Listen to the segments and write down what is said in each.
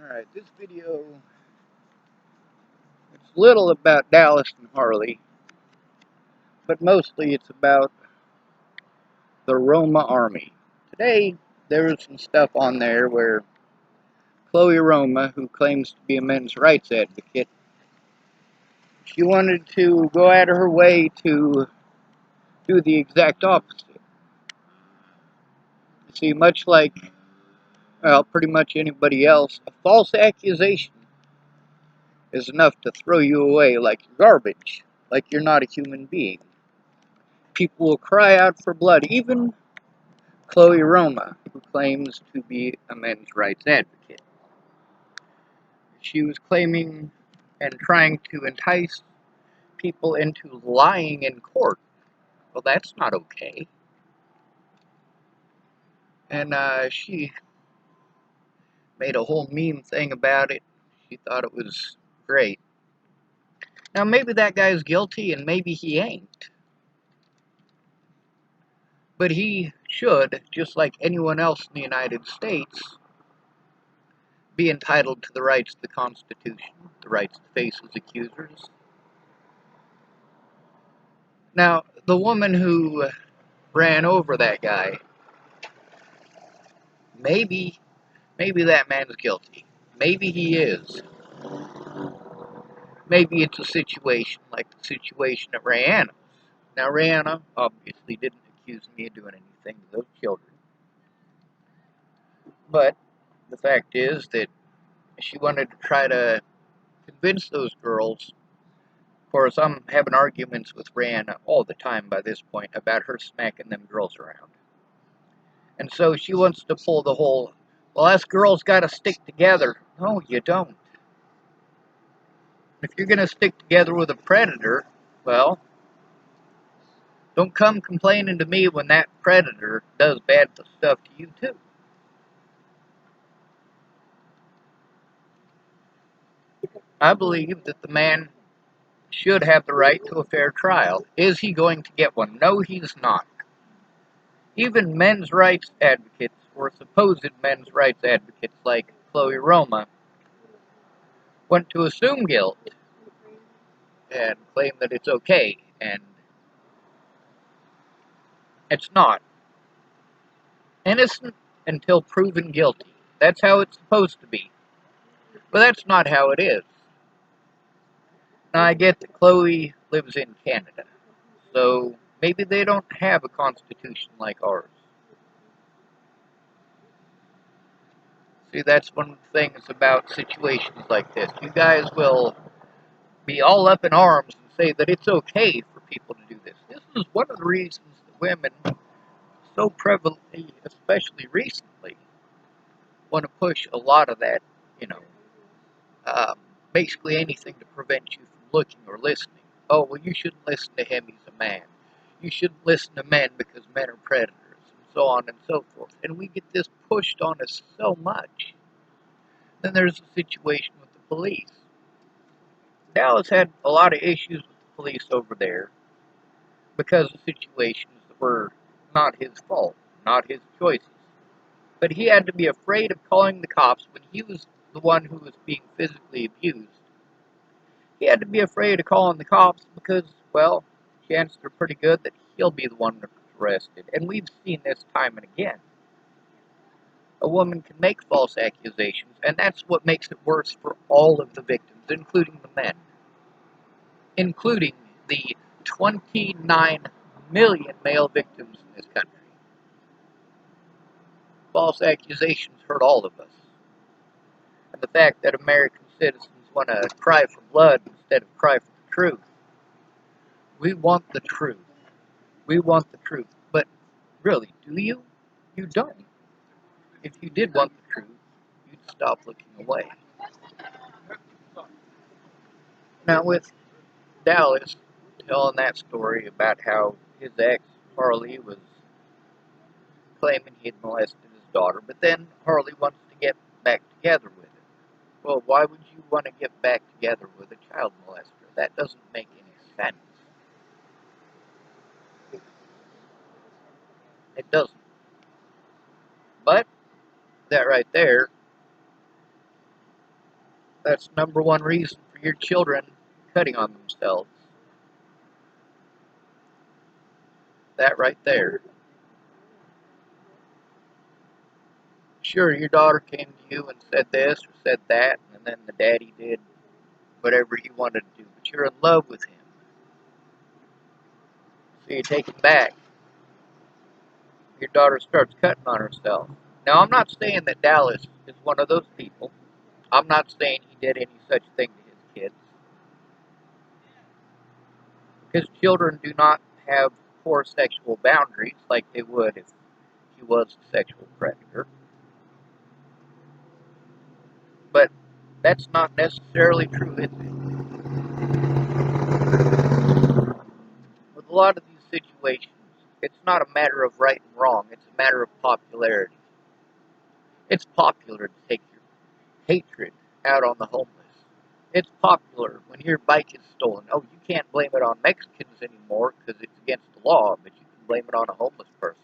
Alright, this video, it's little about Dallas and Harlee, but mostly it's about the Roma army. Today, there was some stuff on there where Chloe Roma, who claims to be a men's rights advocate, she wanted to go out of her way to do the exact opposite. See, much like, well, pretty much anybody else, a false accusation is enough to throw you away like garbage, like you're not a human being. People will cry out for blood, even Chloe Roma, who claims to be a men's rights advocate. She was claiming and trying to entice people into lying in court. Well, that's not okay. And she made a whole meme thing about it. She thought it was great. Now, maybe that guy's guilty and maybe he ain't. But he should, just like anyone else in the United States, be entitled to the rights of the Constitution, the rights to face his accusers. Now, the woman who ran over that guy, maybe that man's guilty. Maybe he is. Maybe it's a situation like the situation at Rihanna's. Now, Rihanna obviously didn't accuse me of doing anything to those children. But the fact is that she wanted to try to convince those girls. Of course, I'm having arguments with Rihanna all the time by this point about her smacking them girls around. And so she wants to pull the whole, well, us girls got to stick together. No, you don't. If you're going to stick together with a predator, well, don't come complaining to me when that predator does bad stuff to you, too. I believe that the man should have the right to a fair trial. Is he going to get one? No, he's not. Even men's rights advocates, or supposed men's rights advocates like Chloe Roma, want to assume guilt and claim that it's okay, and it's not. Innocent until proven guilty. That's how it's supposed to be. But that's not how it is. Now, I get that Chloe lives in Canada, so maybe they don't have a constitution like ours. See, that's one of the things about situations like this. You guys will be all up in arms and say that it's okay for people to do this. This is one of the reasons that women, so prevalently, especially recently, want to push a lot of that, basically anything to prevent you from looking or listening. Oh, well, you shouldn't listen to him, he's a man. You shouldn't listen to men because men are predators, and so on and so forth. And we get this pushed on us so much. Then there's a situation with the police. Dallas had a lot of issues with the police over there because of situations that were not his fault, not his choices. But he had to be afraid of calling the cops when he was the one who was being physically abused. He had to be afraid of calling the cops because, well, chances are pretty good that he'll be the one that's arrested. And we've seen this time and again. A woman can make false accusations, and that's what makes it worse for all of the victims, including the men, including the 29 million male victims in this country. False accusations hurt all of us. And the fact that American citizens want to cry for blood instead of cry for the truth. We want the truth. We want the truth. But really, do you? You don't. If you did want the truth, you'd stop looking away. Now, with Dallas telling that story about how his ex, Harlee, was claiming he had molested his daughter, but then Harlee wants to get back together with him. Well, why would you want to get back together with a child molester? That doesn't make any sense. It doesn't. But that right there That's number one reason for your children cutting on themselves. That right there. Sure, your daughter came to you and said this or said that, and then the daddy did whatever he wanted to do, but you're in love with him. So you take him back. Your daughter starts cutting on herself. Now, I'm not saying that Dallas is one of those people. I'm not saying he did any such thing to his kids. His children do not have poor sexual boundaries like they would if he was a sexual predator. But that's not necessarily true, is it? With a lot of these situations, it's not a matter of right and wrong, it's a matter of popularity. It's popular to take your hatred out on the homeless. It's popular when your bike is stolen. Oh, you can't blame it on Mexicans anymore because it's against the law, but you can blame it on a homeless person.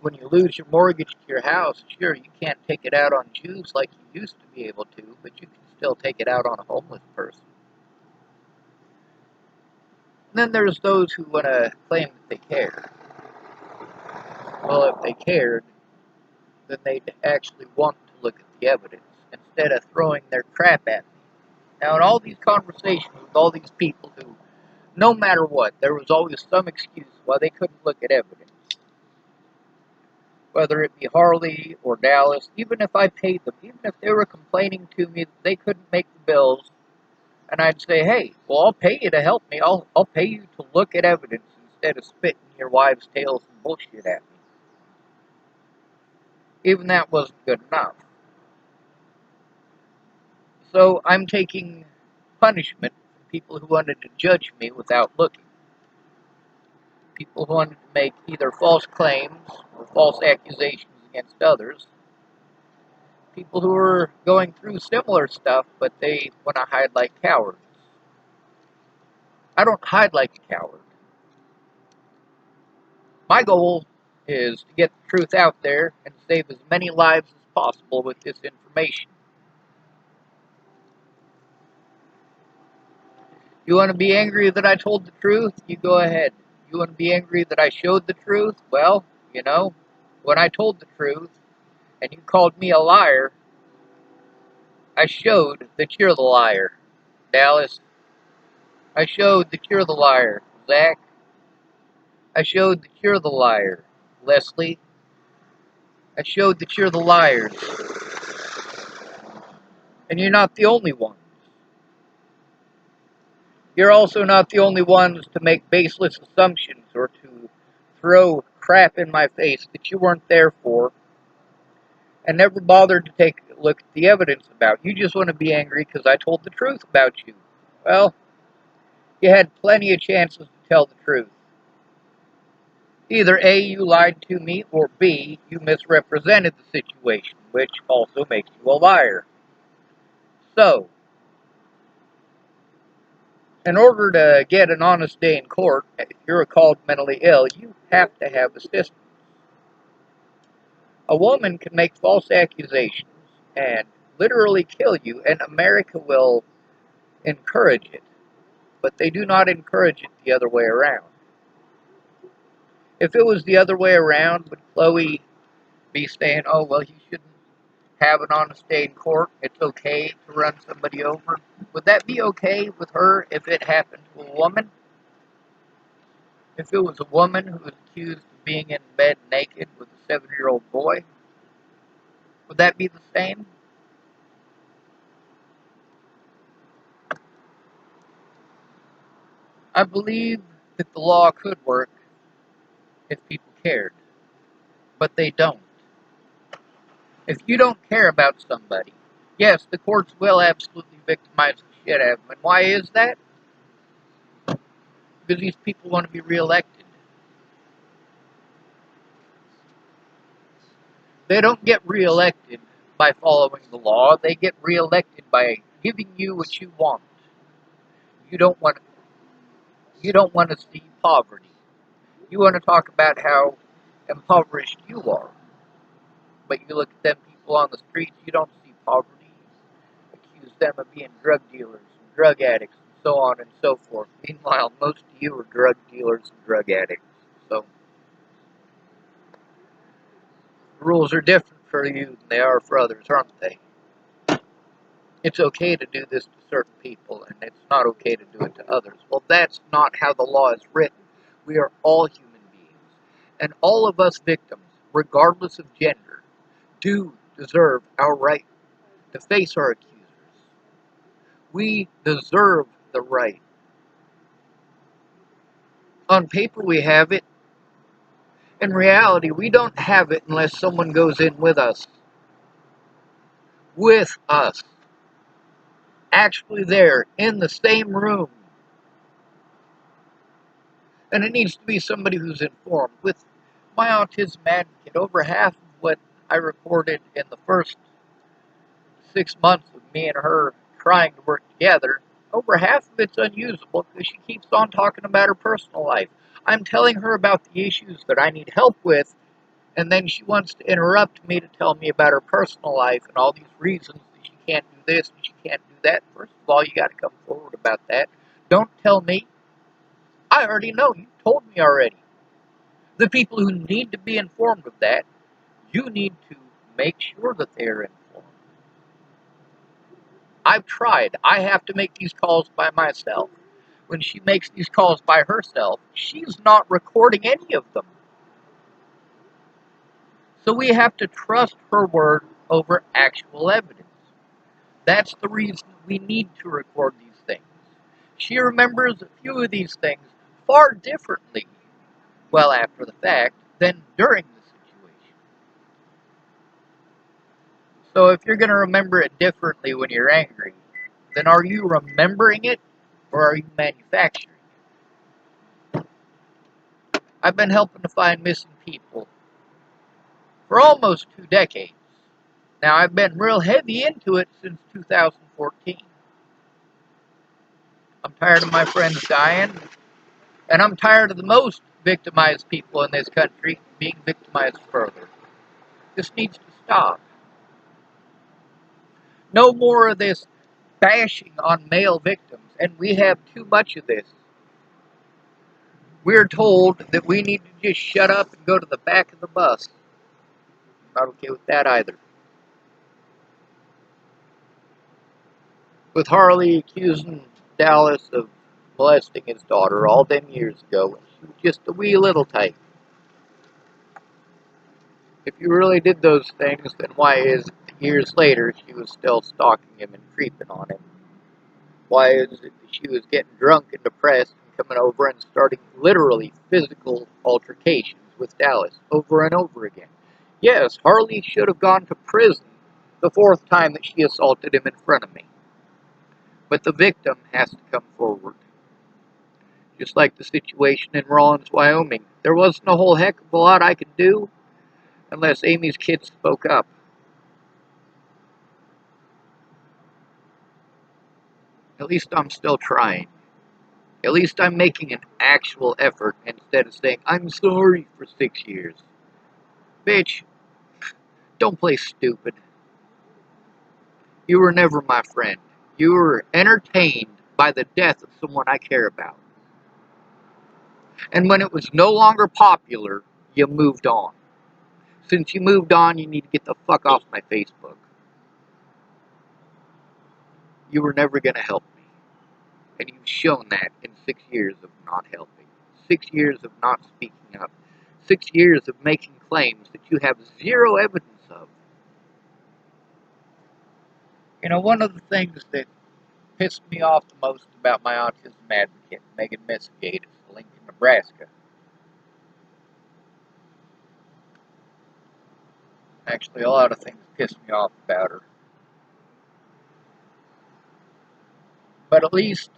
When you lose your mortgage to your house, sure, you can't take it out on Jews like you used to be able to, but you can still take it out on a homeless person. And then there's those who want to claim that they care. Well, if they cared, then they'd actually want to look at the evidence instead of throwing their crap at me. Now, in all these conversations with all these people who, no matter what, there was always some excuse why they couldn't look at evidence. Whether it be Harlee or Dallas, even if I paid them, even if they were complaining to me that they couldn't make the bills, and I'd say, hey, well, I'll pay you to help me. I'll pay you to look at evidence instead of spitting your wives' tails and bullshit at me. Even that wasn't good enough. So I'm taking punishment from people who wanted to judge me without looking. People who wanted to make either false claims or false accusations against others. People who are going through similar stuff, but they want to hide like cowards. I don't hide like a coward. My goal is to get the truth out there and save as many lives as possible with this information. You want to be angry that I told the truth? You go ahead. You want to be angry that I showed the truth? Well, when I told the truth and you called me a liar, I showed that you're the liar. Dallas, I showed that you're the liar. Zach, I showed that you're the liar. Leslie, I showed that you're the liars. And you're not the only ones. You're also not the only ones to make baseless assumptions or to throw crap in my face that you weren't there for and never bothered to take a look at the evidence about. You just want to be angry because I told the truth about you. Well, you had plenty of chances to tell the truth. Either A, you lied to me, or B, you misrepresented the situation, which also makes you a liar. So, in order to get an honest day in court, if you're called mentally ill, you have to have assistance. A woman can make false accusations and literally kill you, and America will encourage it. But they do not encourage it the other way around. If it was the other way around, would Chloe be saying, oh, well, you shouldn't have an honest day in court, it's okay to run somebody over? Would that be okay with her if it happened to a woman? If it was a woman who was accused of being in bed naked with a 7-year-old boy, would that be the same? I believe that the law could work if people cared, but they don't. If you don't care about somebody, yes, the courts will absolutely victimize the shit out of them. And why is that? Because these people want to be reelected. They don't get reelected by following the law. They get reelected by giving you what you want. You don't want you don't want to see poverty. You want to talk about how impoverished you are. But you look at them people on the streets, you don't see poverty. them of being drug dealers and drug addicts and so on and so forth. Meanwhile, most of you are drug dealers and drug addicts. So the rules are different for you than they are for others, aren't they? It's okay to do this to certain people, and it's not okay to do it to others. Well, that's not how the law is written. We are all human beings, and all of us victims, regardless of gender, do deserve our right to face our accusers. We deserve the right. On paper, we have it. In reality, we don't have it unless someone goes in with us. With us. Actually there, in the same room. And it needs to be somebody who's informed. With my autism advocate, over half of what I recorded in the first 6 months of me and her trying to work together, over half of it's unusable because she keeps on talking about her personal life. I'm telling her about the issues that I need help with, and then she wants to interrupt me to tell me about her personal life and all these reasons that she can't do this and she can't do that. First of all, you got to come forward about that. Don't tell me. I already know. You told me already. The people who need to be informed of that, you need to make sure that they are informed. I've tried. I have to make these calls by myself. When she makes these calls by herself, she's not recording any of them. So we have to trust her word over actual evidence. That's the reason we need to record these things. She remembers a few of these things far differently, well after the fact, than during the situation. So if you're going to remember it differently when you're angry, then are you remembering it or are you manufacturing it? I've been helping to find missing people for almost 2 decades. Now, I've been real heavy into it since 2014. I'm tired of my friends dying, and I'm tired of the most victimized people in this country being victimized further. This needs to stop. No more of this bashing on male victims, and we have too much of this. We're told that we need to just shut up and go to the back of the bus. I'm not okay with that either. With Harlee accusing Dallas of molesting his daughter all them years ago when she was just a wee little tyke. If you really did those things, then why is it that years later she was still stalking him and creeping on him? Why is it that she was getting drunk and depressed and coming over and starting literally physical altercations with Dallas over and over again? Yes, Harlee should have gone to prison the 4th time that she assaulted him in front of me. But the victim has to come forward. Just like the situation in Rawlins, Wyoming. There wasn't a whole heck of a lot I could do unless Amy's kids spoke up. At least I'm still trying. At least I'm making an actual effort instead of saying, I'm sorry for 6 years. Bitch, don't play stupid. You were never my friend. You were entertained by the death of someone I care about. And when it was no longer popular, you moved on. Since you moved on, you need to get the fuck off my Facebook. You were never going to help me. And you've shown that in 6 years of not helping. 6 years of not speaking up. 6 years of making claims that you have zero evidence of. You know, one of the things that pissed me off the most about my autism advocate, Megan Missgate, is Lincoln, Nebraska. Actually, a lot of things pissed me off about her. But at least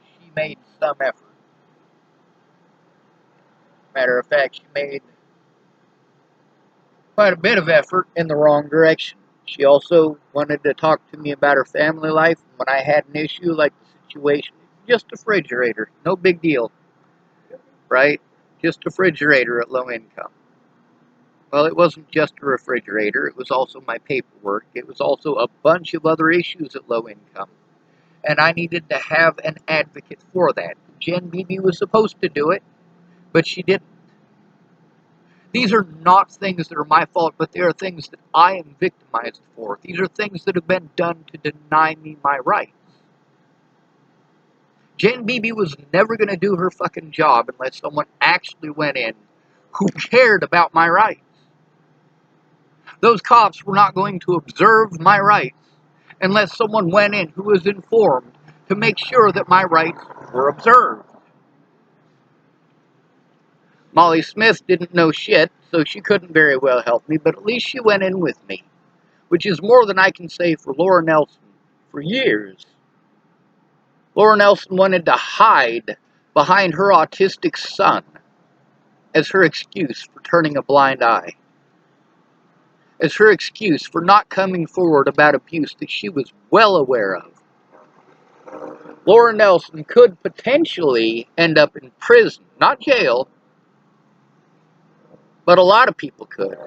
she made some effort. Matter of fact, she made quite a bit of effort in the wrong direction. She also wanted to talk to me about her family life when I had an issue like the situation. Just a refrigerator, no big deal, right? Just a refrigerator at low income. Well, it wasn't just a refrigerator, it was also my paperwork. It was also a bunch of other issues at low income. And I needed to have an advocate for that. Jen Beebe was supposed to do it, but she didn't. These are not things that are my fault, but they are things that I am victimized for. These are things that have been done to deny me my rights. Jen Beebe was never going to do her fucking job unless someone actually went in who cared about my rights. Those cops were not going to observe my rights unless someone went in who was informed to make sure that my rights were observed. Molly Smith didn't know shit, so she couldn't very well help me, but at least she went in with me, which is more than I can say for Laura Nelson for years. Laura Nelson wanted to hide behind her autistic son as her excuse for turning a blind eye, as her excuse for not coming forward about abuse that she was well aware of. Laura Nelson could potentially end up in prison, not jail, but a lot of people could.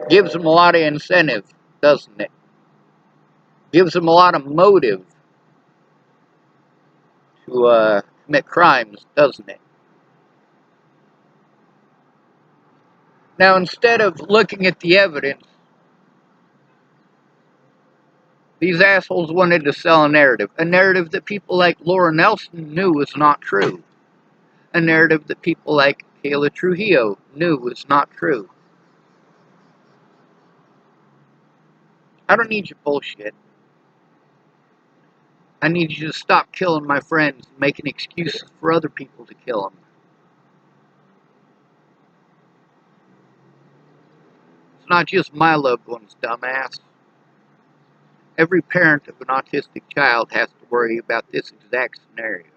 Gives them a lot of incentive, doesn't it? Gives them a lot of motive to commit crimes, doesn't it? Now, instead of looking at the evidence, these assholes wanted to sell a narrative that people like Laura Nelson knew was not true, a narrative that people like Kayla Trujillo knew was not true. I don't need your bullshit. I need you to stop killing my friends and making excuses for other people to kill them. It's not just my loved ones, dumbass. Every parent of an autistic child has to worry about this exact scenario.